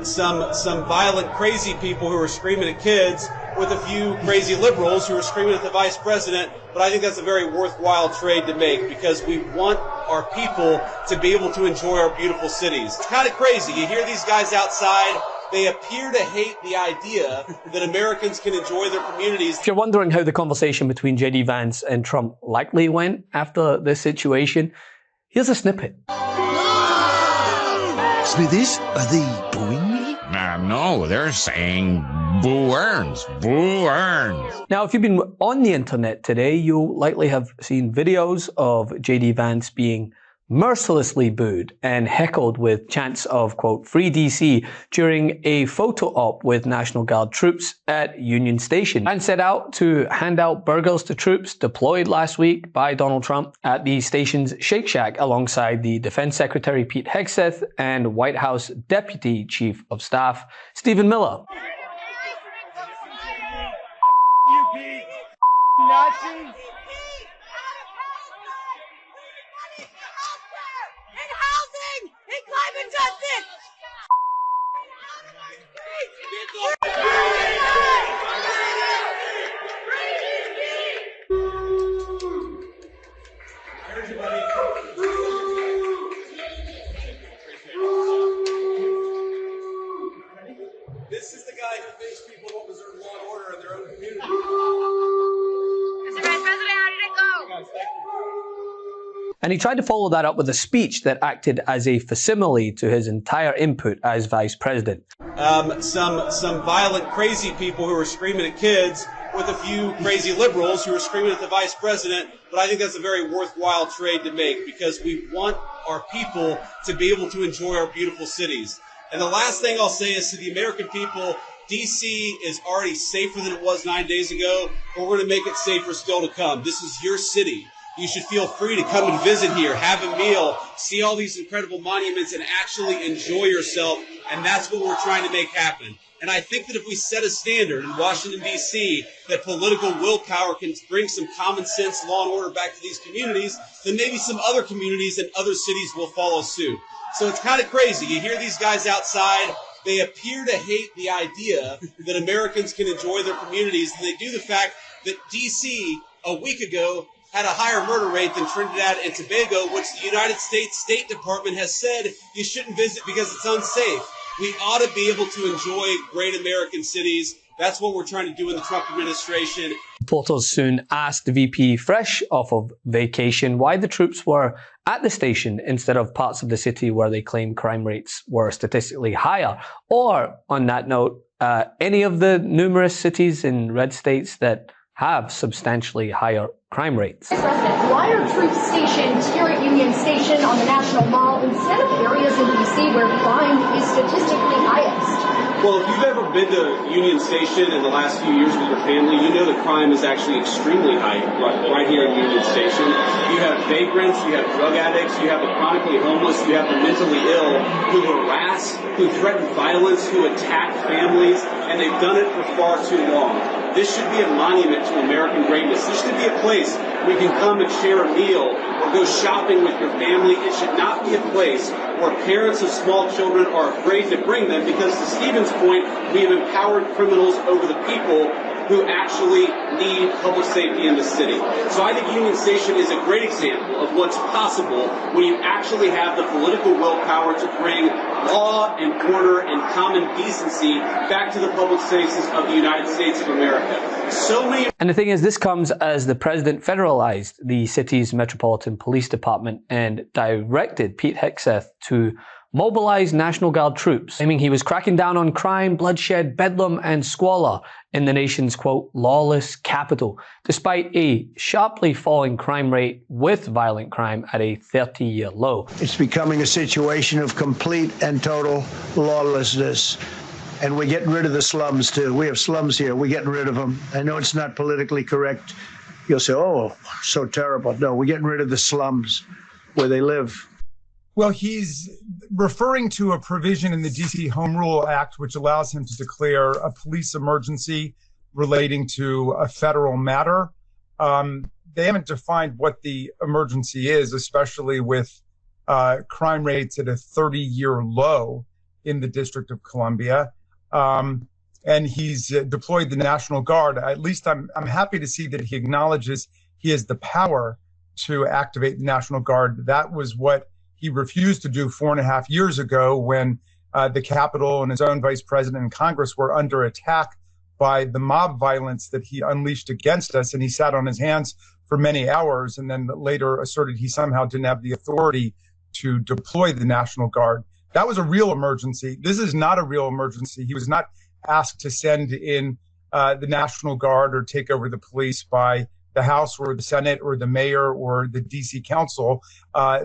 some violent, crazy people who are screaming at kids with a few crazy liberals who are screaming at the vice president. But I think that's a very worthwhile trade to make because we want our people to be able to enjoy our beautiful cities. It's kind of crazy. You hear these guys outside. They appear to hate the idea that Americans can enjoy their communities. If you're wondering how the conversation between J.D. Vance and Trump likely went after this situation, here's a snippet. Smithies, are they booing me? No, they're saying boo earns, boo earns. Now, if you've been on the internet today, you'll likely have seen videos of J.D. Vance being mercilessly booed and heckled with chants of, quote, "Free DC" during a photo op with National Guard troops at Union Station, and set out to hand out burgers to troops deployed last week by Donald Trump at the station's Shake Shack alongside the Defense Secretary Pete Hegseth and White House Deputy Chief of Staff Stephen Miller. You Pete! Nazis! Climate justice! This is the guy who thinks people don't deserve law and order in their own community. Mr. Vice President, how did it go? Guys, thank you. And he tried to follow that up with a speech that acted as a facsimile to his entire input as vice president. Some violent, crazy people who are screaming at kids with a few crazy liberals who are screaming at the vice president. But I think that's a very worthwhile trade to make because we want our people to be able to enjoy our beautiful cities. And the last thing I'll say is to the American people, DC is already safer than it was 9 days ago, but we're going to make it safer still to come. This is your city. You should feel free to come and visit here, have a meal, see all these incredible monuments, and actually enjoy yourself. And that's what we're trying to make happen. And I think that if we set a standard in Washington, D.C., that political willpower can bring some common sense, law and order back to these communities, then maybe some other communities and other cities will follow suit. So it's kind of crazy. You hear these guys outside. They appear to hate the idea that Americans can enjoy their communities. And they do the fact that D.C. a week ago had a higher murder rate than Trinidad and Tobago, which the United States State Department has said you shouldn't visit because it's unsafe. We ought to be able to enjoy great American cities. That's what we're trying to do in the Trump administration. Reporters soon asked the VP, fresh off of vacation, why the troops were at the station instead of parts of the city where they claim crime rates were statistically higher. Or, on that note, any of the numerous cities in red states that have substantially higher crime rates. Mr. President, why are troops stationed here at Union Station on the National Mall instead of areas in D.C. where crime is statistically highest? Well, if you've ever been to Union Station in the last few years with your family, you know that crime is actually extremely high right here at Union Station. You have vagrants, you have drug addicts, you have the chronically homeless, you have the mentally ill who harass, who threaten violence, who attack families, and they've done it for far too long. This should be a monument to American greatness. This should be a place where you can come and share a meal or go shopping with your family. It should not be a place where parents of small children are afraid to bring them because, to Stephen's point, we have empowered criminals over the people who actually need public safety in the city. So I think Union Station is a great example of what's possible when you actually have the political willpower to bring law and order and common decency back to the public spaces of the United States of America. So many. And the thing is, this comes as the president federalized the city's Metropolitan Police Department and directed Pete Hegseth to mobilize National Guard troops, claiming he was cracking down on crime, bloodshed, bedlam, and squalor in the nation's, quote, lawless capital, despite a sharply falling crime rate with violent crime at a 30-year low. It's becoming a situation of complete and total lawlessness. And we're getting rid of the slums, too. We have slums here. We're getting rid of them. I know it's not politically correct. You'll say, oh, so terrible. No, we're getting rid of the slums where they live. Well, he's referring to a provision in the D.C. Home Rule Act, which allows him to declare a police emergency relating to a federal matter. They haven't defined what the emergency is, especially with crime rates at a 30-year low in the District of Columbia. And he's deployed the National Guard. At least I'm happy to see that he acknowledges he has the power to activate the National Guard. That was what he refused to do 4.5 years ago when the Capitol and his own vice president and Congress were under attack by the mob violence that he unleashed against us. And he sat on his hands for many hours and then later asserted he somehow didn't have the authority to deploy the National Guard. That was a real emergency. This is not a real emergency. He was not asked to send in the National Guard or take over the police by the House or the Senate or the mayor or the DC Council.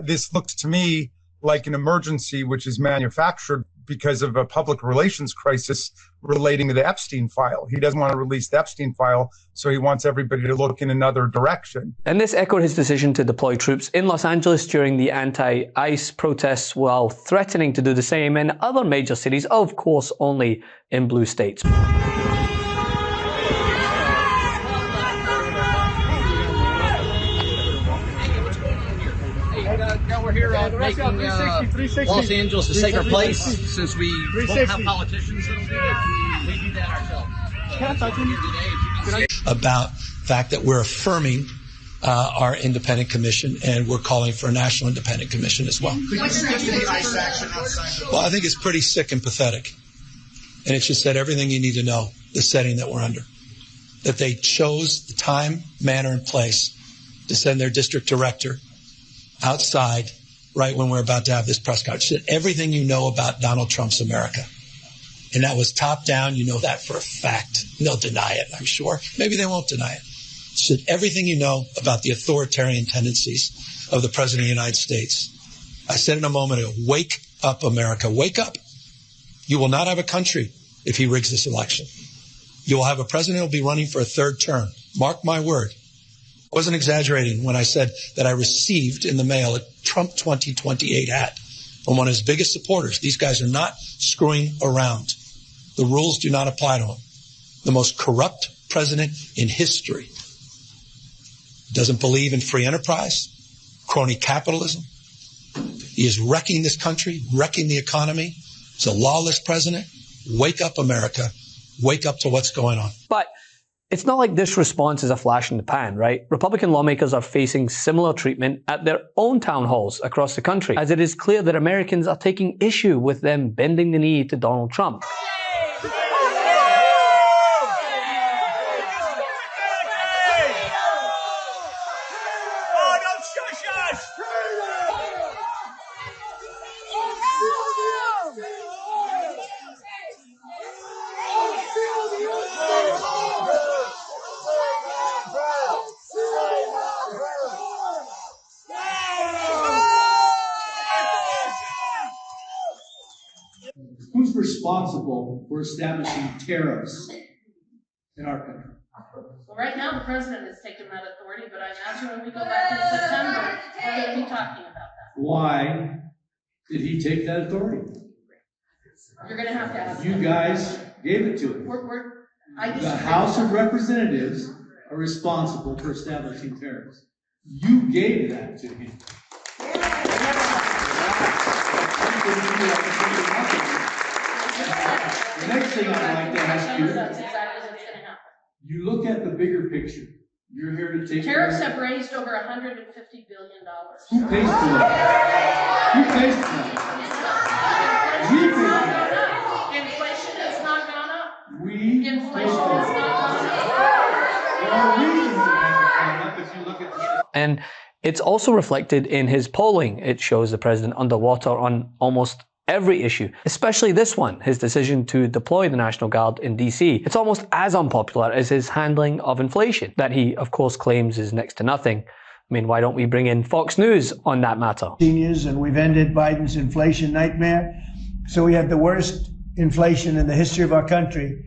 This looks to me like an emergency which is manufactured because of a public relations crisis relating to the Epstein file. He doesn't want to release the Epstein file, so he wants everybody to look in another direction. And this echoed his decision to deploy troops in Los Angeles during the anti-ICE protests, while threatening to do the same in other major cities, of course only in blue states. Now we're here making Los Angeles a safer place, since we won't have politicians that'll do it. We do that ourselves. About the fact that we're affirming our independent commission, and we're calling for a national independent commission as well. Well, I think it's pretty sick and pathetic. And it just said everything you need to know, the setting that we're under. That they chose the time, manner, and place to send their district director outside right when we're about to have this press conference. Said everything you know about Donald Trump's America. And that was top down. You know that for a fact. They'll deny it, I'm sure. Maybe they won't deny it. Said everything you know about the authoritarian tendencies of the President of the United States. I said in a moment ago, wake up, America. Wake up. You will not have a country if he rigs this election. You will have a president who will be running for a third term. Mark my word. I wasn't exaggerating when I said that I received in the mail a Trump 2028 hat from one of his biggest supporters. These guys are not screwing around. The rules do not apply to him. The most corrupt president in history. Doesn't believe in free enterprise, crony capitalism. He is wrecking this country, wrecking the economy. He's a lawless president. Wake up, America. Wake up to what's going on. But it's not like this response is a flash in the pan, right? Republican lawmakers are facing similar treatment at their own town halls across the country, as it is clear that Americans are taking issue with them bending the knee to Donald Trump. Who's responsible for establishing tariffs in our country? Well, right now the president has taken that authority, but I imagine when we go back in September, we're going to be talking about that. Why did he take that authority? You're going to have to ask You him. guys gave it to him. The House of Representatives are responsible for establishing tariffs. You gave that to him. The next thing I'd like to ask you, That's exactly what's going to happen. you look at the bigger picture. You're here to take Tariffs have raised over $150 billion. Who pays for that? Who pays for that? We pay for that. Inflation has not gone up. Inflation has not gone up. There are reasons it hasn't gone up if you look at the... And it's also reflected in his polling. It shows the president underwater on almost every issue, especially this one, his decision to deploy the National Guard in DC. It's almost as unpopular as his handling of inflation, that he, of course, claims is next to nothing. I mean, why don't we bring in Fox News on that matter? Seniors, and we've ended Biden's inflation nightmare. So we had the worst inflation in the history of our country.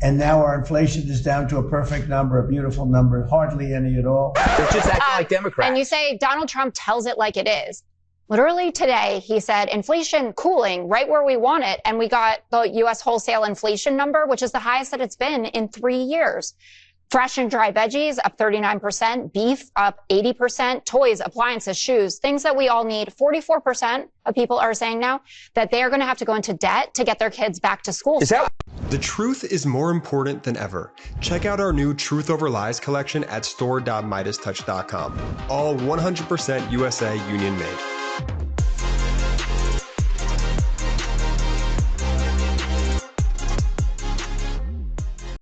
And now our inflation is down to a perfect number, a beautiful number, hardly any at all. They're just acting like Democrats. And you say Donald Trump tells it like it is. Literally today, he said inflation cooling right where we want it. And we got the U.S. wholesale inflation number, which is the highest that it's been in 3 years. Fresh and dry veggies up 39%, beef up 80%, toys, appliances, shoes, things that we all need. 44% of people are saying now that they are going to have to go into debt to get their kids back to school. The truth is more important than ever. Check out our new Truth Over Lies collection at store.midastouch.com. All 100% USA union made.